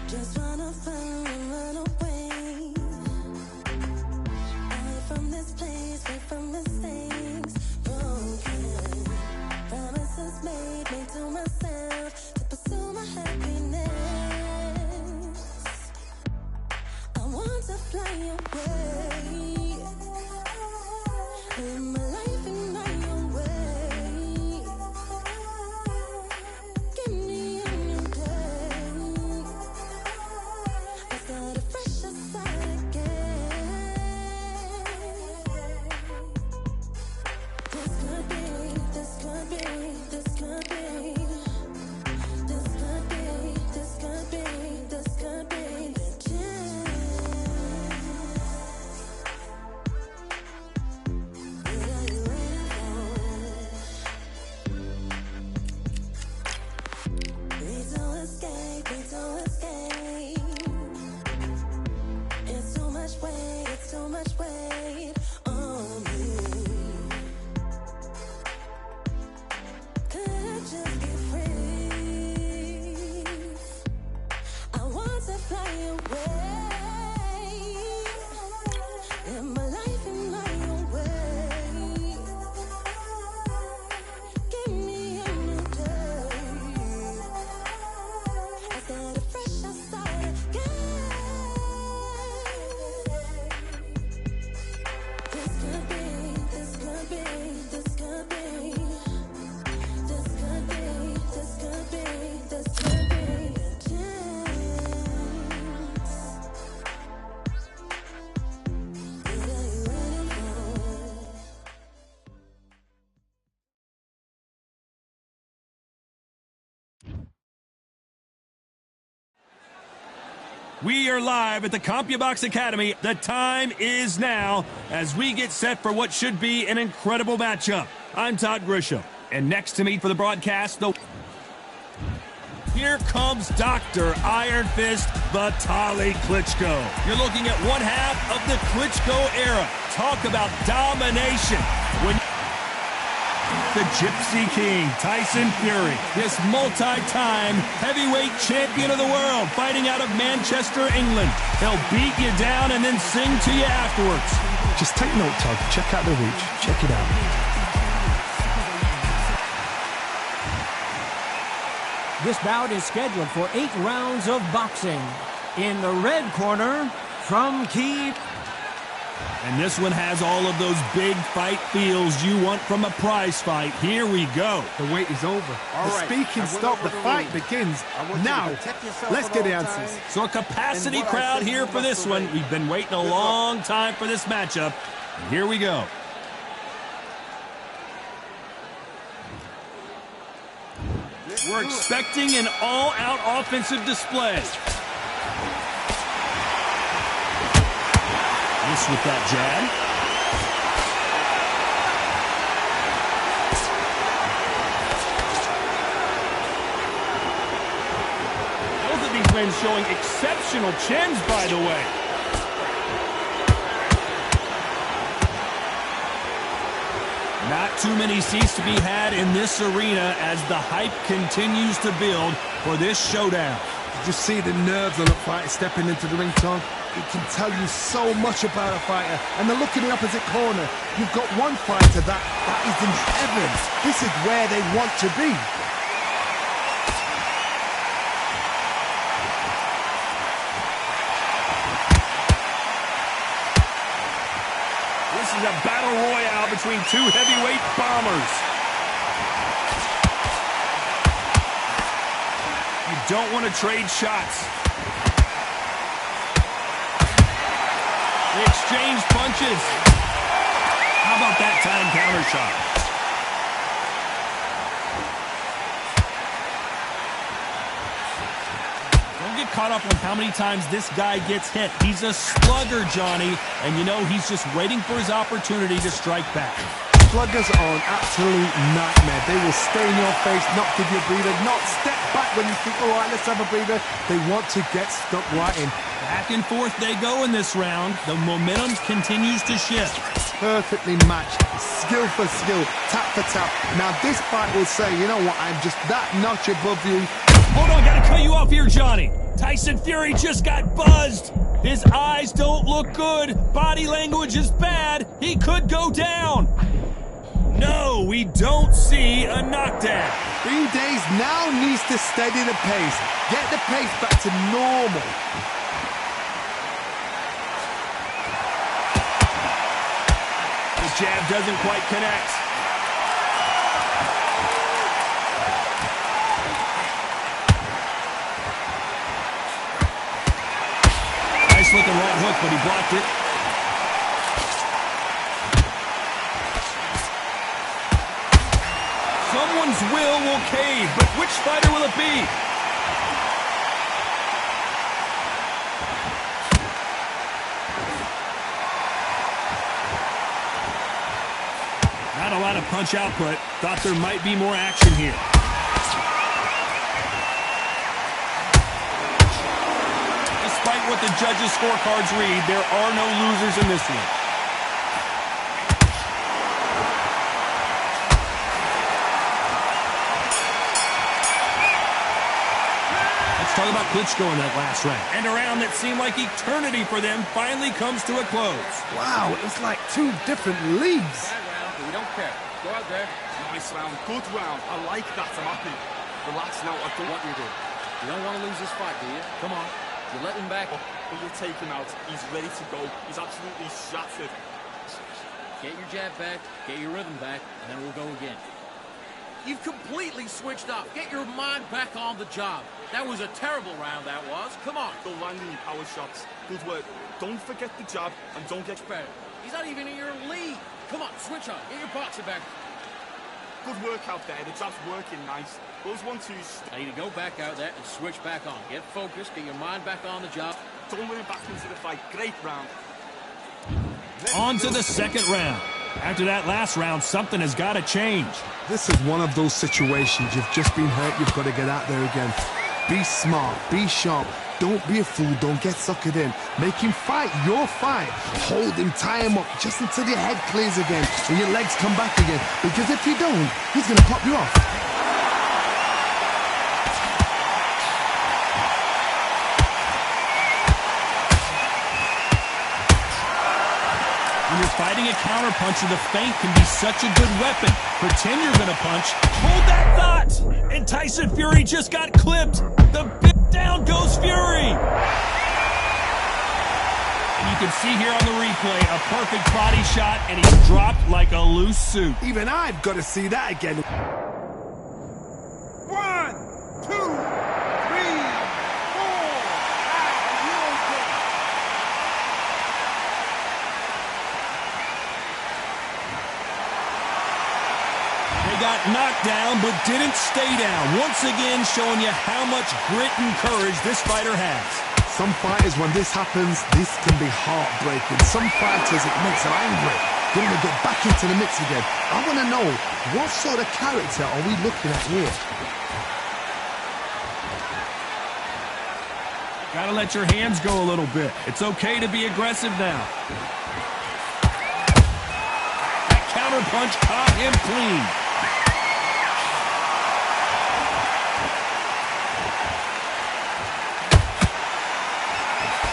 Just wanna fly and run away, away from this place, away from mistakes broken, promises made to myself to pursue my happiness. I want to fly away, live my life in my own way. Give me a new day. Start a fresh start again. This could be, this could be, this could be, this could be, this could be, this could be the chance. What are you waiting for? Need to escape, need to escape. It's too much weight, it's too much weight on me. Could I just be free? I want to fly away, live my life in my own way. Give me a new day. I start a fresh, I start again. This could be, this could be, this could be, this could be, this could be, this could be a chance. What are you waiting for? We are live at the CompuBox Academy. The time is now as we get set for what should be an incredible matchup. I'm Todd Grisham, and next to me for the broadcast, here comes Dr. Iron Fist Vitaly Klitschko. You're looking at one half of the Klitschko era. Talk about domination. When the Gypsy King, Tyson Fury, this multi-time heavyweight champion of the world, fighting out of Manchester, England. He'll beat you down and then sing to you afterwards. Just take note, Todd. Check out the reach. Check it out. This bout is scheduled for 8 rounds of boxing. In the red corner, from Kyiv. And this one has all of those big fight feels you want from a prize fight. Here we go. The wait is over. The speaking stop. The fight begins. Now, let's get the answers. So a capacity crowd here for this one. We've been waiting a long time for this matchup. And here we go. We're expecting an all-out offensive display. With that jab. Both of these men showing exceptional chins, by the way. Not too many seats to be had in this arena as the hype continues to build for this showdown. Did you see the nerves on the fighter stepping into the ring, Tom? It can tell you so much about a fighter. And the look in the opposite corner. You've got one fighter that is in heaven. This is where they want to be. This is a battle royale between two heavyweight bombers. You don't want to trade shots. They exchange punches. How about that time counter shot? Don't get caught up on how many times this guy gets hit. He's a slugger, Johnny, and you know he's just waiting for his opportunity to strike back. sluggers are an absolute nightmare. They will stay in your face, not give you a breather, not step back when you think, all right, let's have a breather. They want to get stuck right in. Back and forth they go in this round. The momentum continues to shift. Perfectly matched, skill for skill, tap for tap. Now this fight will say, you know what, I'm just that notch above you. Hold on, gotta cut you off here, Johnny. Tyson Fury just got buzzed. His eyes don't look good. Body language is bad. He could go down. No, we don't see a knockdown. B-Days now needs to steady the pace. Get the pace back to normal. The jab doesn't quite connect. Nice looking right hook, but he blocked it. Someone's will cave, but which fighter will it be? Not a lot of punch output. Thought there might be more action here. Despite what the judges' scorecards read, there are no losers in this one. Let's talk about Klitschko in that last round. And a round that seemed like eternity for them finally comes to a close. Wow, it's like two different leagues. We don't care. Go out there. Nice round, good round. I like that. I'm happy. Relax now. I don't What you do. You don't want to lose this fight, do you? Come on. You let him back. But you'll take him out. He's ready to go. He's absolutely shattered. Get your jab back, get your rhythm back, and then we'll go again. You've completely switched up. Get your mind back on the job. That was a terrible round, that was. Come on. Don't land any power shots. Good work. Don't forget the jab and don't get Better. He's not even in your league. Come on, switch on. Get your boxing back. good work out there. The jab's working nice. Those 1-2s. I need to go back out there and switch back on. Get focused, get your mind back on the job. Don't win it back into the fight. Great round. On to the second round. After that last round, something has got to change. This is one of those situations. You've just been hurt. You've got to get out there again. Be smart. Be sharp. Don't be a fool. Don't get suckered in. Make him fight your fight. Hold him. Tie him up just until your head clears again and your legs come back again. Because if you don't, he's going to pop you off. When you're fighting a counterpuncher, the feint can be such a good weapon. Pretend you're gonna punch. Hold that thought! And Tyson Fury just got clipped. The bit down goes Fury. And you can see here on the replay, a perfect body shot, and he's dropped like a loose suit. Even I've got to see that again. 1, 2, 3, 4. Got knocked down, but didn't stay down. Once again, showing you how much grit and courage this fighter has. Some fighters, when this happens, this can be heartbreaking. Some fighters, it makes them angry. They want to get back into the mix again. I want to know, what sort of character are we looking at here? Gotta let your hands go a little bit. It's okay to be aggressive now. That counter punch caught him clean.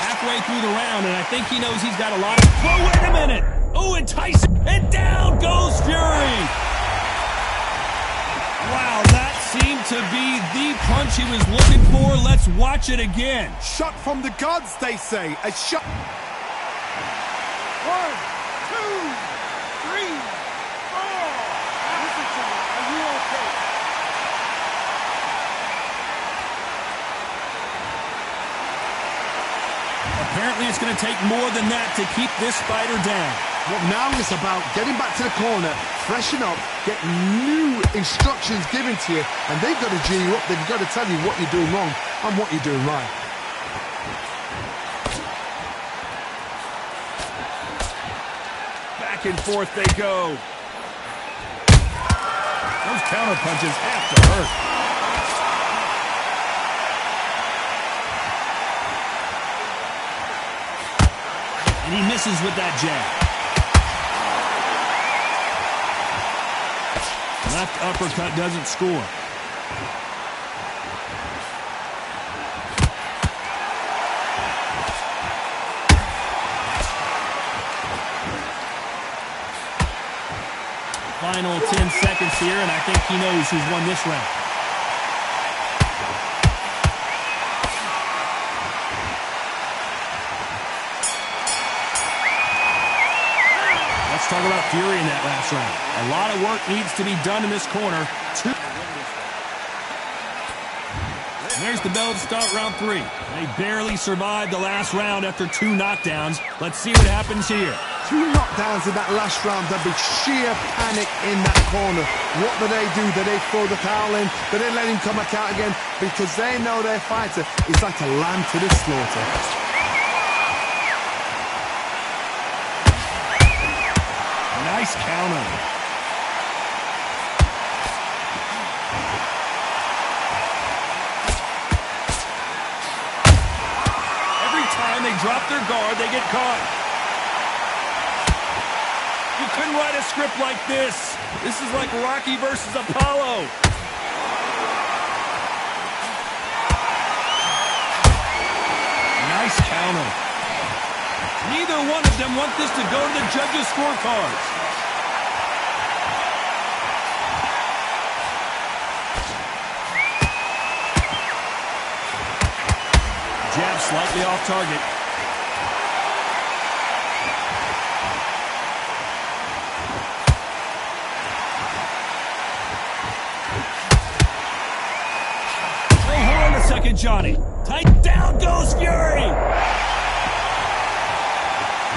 Halfway through the round, and I think he knows he's got a lot of... Whoa, wait a minute! Oh, and Tyson, and down goes Fury! Wow, that seemed to be the punch he was looking for. Let's watch it again. Shot from the gods, they say. A shot. 1, 2, 3, 4. Listen to me. Are you okay? Apparently it's going to take more than that to keep this fighter down. Well, now it's about getting back to the corner, freshen up, get new instructions given to you, and they've got to G you up. They've got to tell you what you're doing wrong and what you're doing right. Back and forth they go. counter punches have to hurt. And he misses with that jab. Left uppercut doesn't score. Final 10 seconds here, and I think he knows who's won this round. Let's talk about fury in that last round. A lot of work needs to be done in this corner. There's the bell to start round 3. They barely survived the last round after 2 knockdowns. Let's see what happens here. 2 knockdowns in that last round. There'll be sheer panic in that corner. What do? Do they throw the towel in? Do they let him come back out again? Because they know their fighter is like a lamb to the slaughter. Nice counter. Every time they drop their guard, they get caught. You couldn't write a script like this. This is like Rocky versus Apollo. Nice counter. Neither one of them want this to go to the judges' scorecards. Jab slightly off target. Second, Johnny. Tight down goes Fury.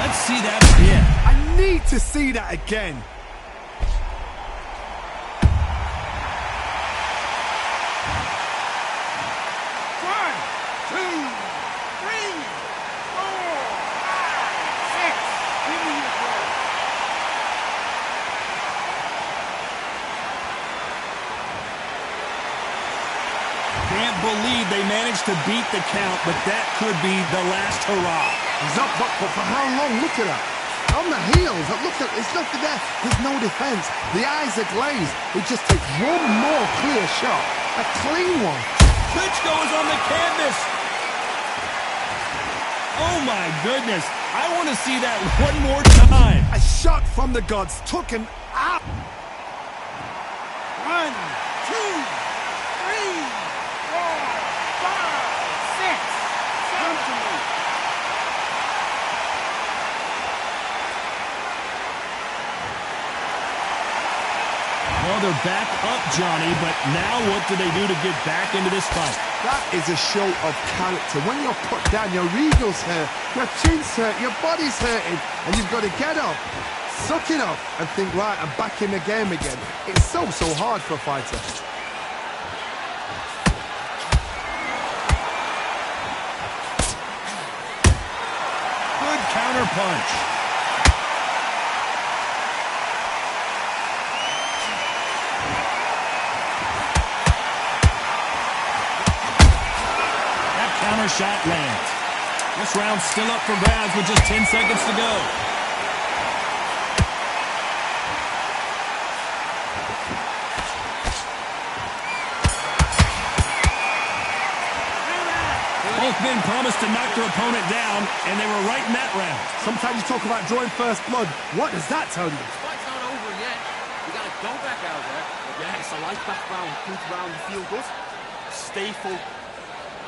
Let's see that again. I need to see that again. One, two, three, four, five, six. Give me your ball. Can't believe they managed to beat the count, but that could be the last hurrah. He's up, but for how long? Look at that. On the heels, look at, it's nothing there. There's no defense. The eyes are glazed. It just takes one more clear shot. A clean one. Klitschko is on the canvas. Oh my goodness. I want to see that one more time. A shot from the gods took him out. 1, 2, 3, 4, 5, 6. Come to me. Well, they're back up, Johnny, but now what do they do to get back into this fight? That is a show of character. When you're put down, your eagles hurt, your chin's hurt, your body's hurting, and you've got to get up, suck it up, and think, right, I'm back in the game again. It's so hard for a fighter. Good counter punch. Counter shot lands. This round's still up for grabs with just 10 seconds to go. Both men promised to knock their opponent down, and they were right in that round. Sometimes you talk about drawing first blood. What does that tell you? This fight's not over yet. You gotta go back out there. Yeah, it's a light back round. Good round, you feel good. Stay full.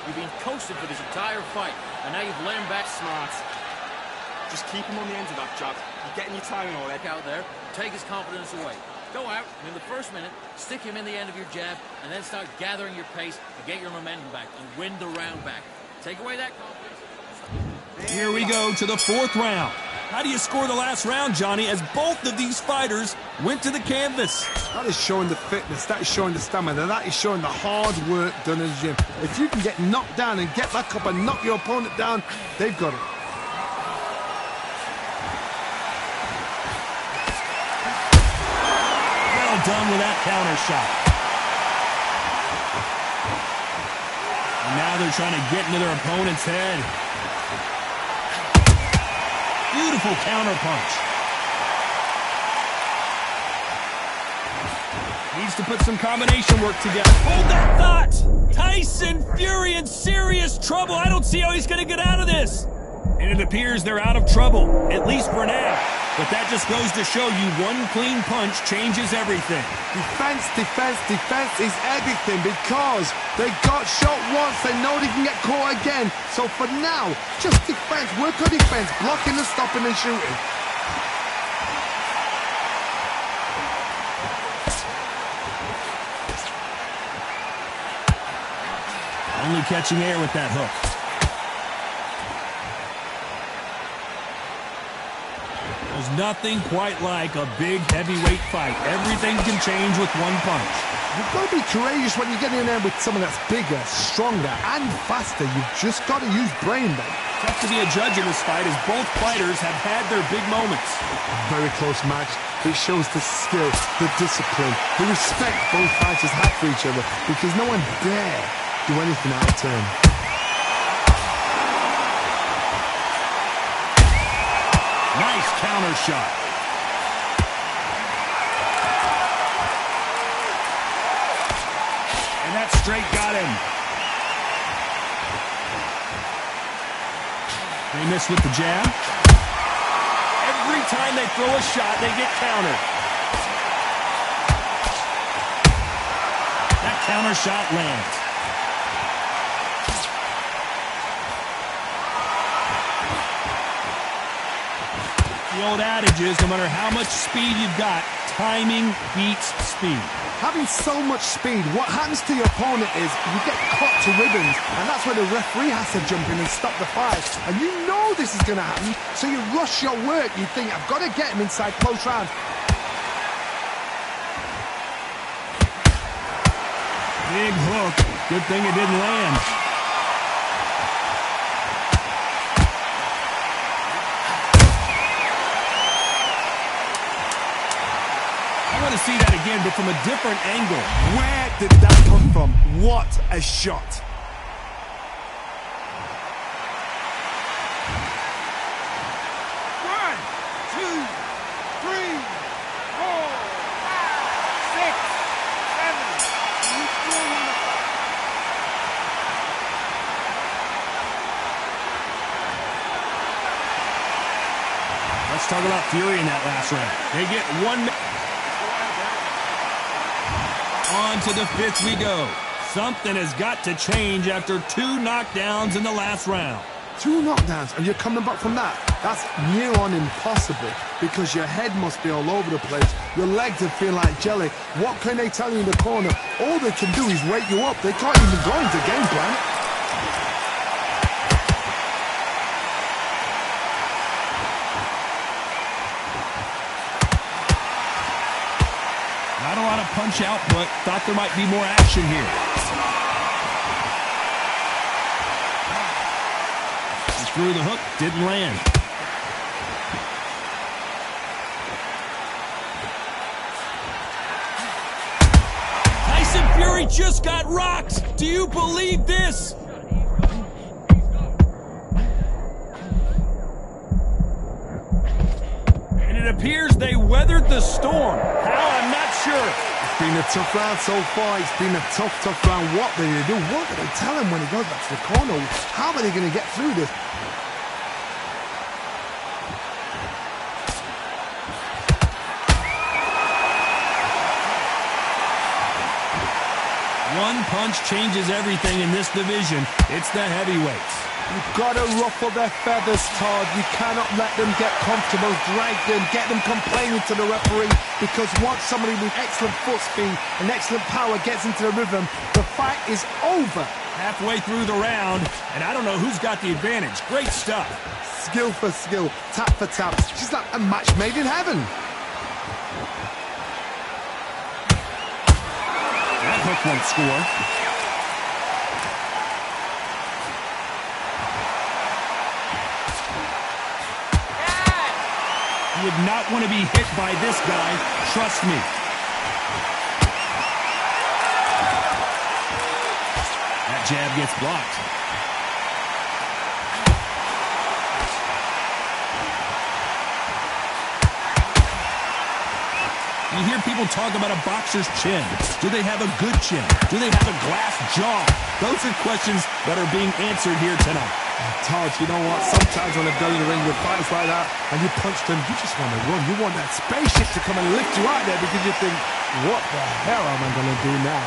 You've been coasted for this entire fight, and now you've learned back smart. Just keep him on the end of that jab. You're getting your timing all right. Back out there, take his confidence away. Go out, and in the first minute, stick him in the end of your jab, and then start gathering your pace and get your momentum back and win the round back. Take away that confidence. Here we go to the fourth round. How do you score the last round, Johnny, as both of these fighters went to the canvas? That is showing the fitness, that is showing the stamina, that is showing the hard work done in the gym. If you can get knocked down and get back up and knock your opponent down, they've got it. Well done with that counter shot. And now they're trying to get into their opponent's head. Beautiful counter punch. Needs to put some combination work together. Hold that thought! Tyson Fury in serious trouble. I don't see how he's going to get out of this. And it appears they're out of trouble, at least for now. But that just goes to show you one clean punch changes everything. Defense, defense, defense is everything because they got shot once. They know they can get caught again. So for now, just defense. Work on defense. Blocking and stopping and shooting. Only catching air with that hook. There's nothing quite like a big heavyweight fight. Everything can change with one punch. You've got to be courageous when you get in there with someone that's bigger, stronger, and faster. You've just got to use brain, man. Tough to be a judge in this fight as both fighters have had their big moments. Very close match. It shows the skill, the discipline, the respect both fighters have for each other because no one dare do anything out of turn. Nice counter shot. And that straight got him. They miss with the jab. Every time they throw a shot, they get countered. That counter shot lands. The old adage is, no matter how much speed you've got, timing beats speed. Having so much speed, what happens to your opponent is you get cut to ribbons, and that's where the referee has to jump in and stop the fight. And you know this is going to happen, so you rush your work. You think, I've got to get him inside close round. Big hook. Good thing it didn't land. I want to see that again, but from a different angle. Where did that come from? What a shot. One, two, three, 4, 5, 6, 7. You still want to fight? Let's talk about Fury in that last round. They get 1 minute. On to the 5th we go. Something has got to change after 2 knockdowns in the last round. 2 knockdowns, and you're coming back from that. That's near on impossible because your head must be all over the place. Your legs are feeling like jelly. What can they tell you in the corner? All they can do is wake you up. They can't even go into game plan. Not a lot of punch output. Thought there might be more action here. He threw the hook, didn't land. Tyson Fury just got rocked. Do you believe this? And it appears they weathered the storm. How? I'm not sure. It's been a tough round so far. It's been a tough round. What do they do? What do they tell him when he goes back to the corner? How are they going to get through this? One punch changes everything in this division. It's the heavyweights. You've got to ruffle their feathers, Todd. You cannot let them get comfortable, drag them, get them complaining to the referee, because once somebody with excellent foot speed and excellent power gets into the rhythm, the fight is over. Halfway through the round, and I don't know who's got the advantage. Great stuff. Skill for skill, tap for tap. She's like a match made in heaven. That hook won't score. You would not want to be hit by this guy, trust me. jab gets blocked. You hear people talk about a boxer's chin. Do they have a good chin? Do they have a glass jaw? Those are questions that are being answered here tonight. Todd, you know what? Sometimes when I've done in the ring with fights like that and you punch them, you just want to run. You want that spaceship to come and lift you out there because you think, what the hell am I going to do now?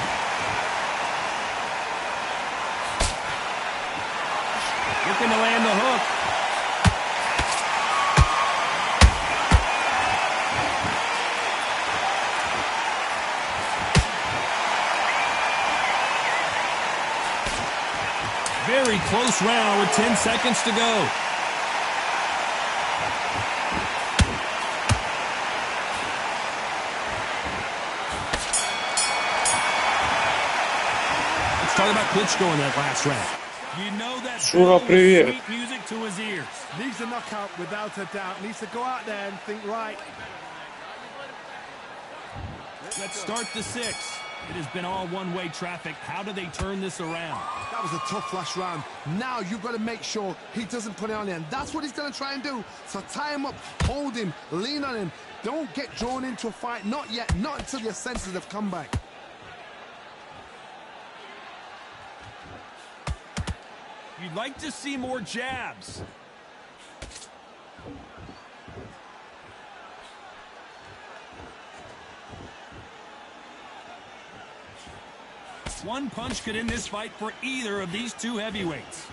Looking to land the hook. Very close round with 10 seconds to go. Let's talk about Klitschko in that last round. You know that Шура, привет. sweet music to his ears. Needs a knockout without a doubt. Needs to go out there and think, right. Let's start the sixth. It has been all one-way traffic. How do they turn this around? That was a tough last round. Now you've got to make sure he doesn't put it on there. And that's what he's going to try and do. So tie him up, hold him, lean on him. Don't get drawn into a fight. Not yet. Not until your senses have come back. You'd like to see more jabs. One punch could end this fight for either of these two heavyweights.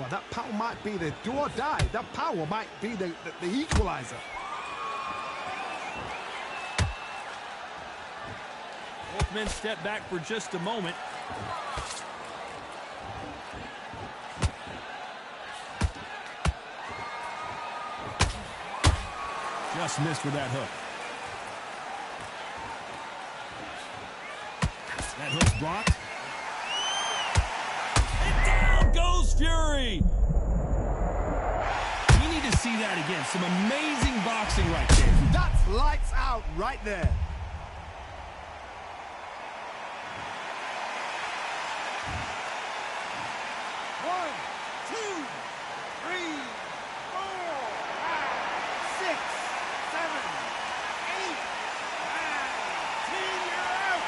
That power might be the do or die. That power might be the equalizer. Both men step back for just a moment. Just missed with that hook. That hook's blocked. And down goes Fury. We need to see that again. Some amazing boxing right there. That's lights out right there. One, two, three, four, five, six, seven, eight, nine, 10. You're out.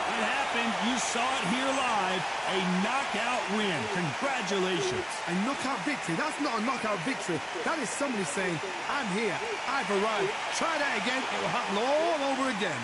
It happened. You saw it here live. A knockout win. Congratulations. A knockout victory. That's not a knockout victory. That is somebody saying, I'm here. I've arrived. Try that again. It will happen all over again.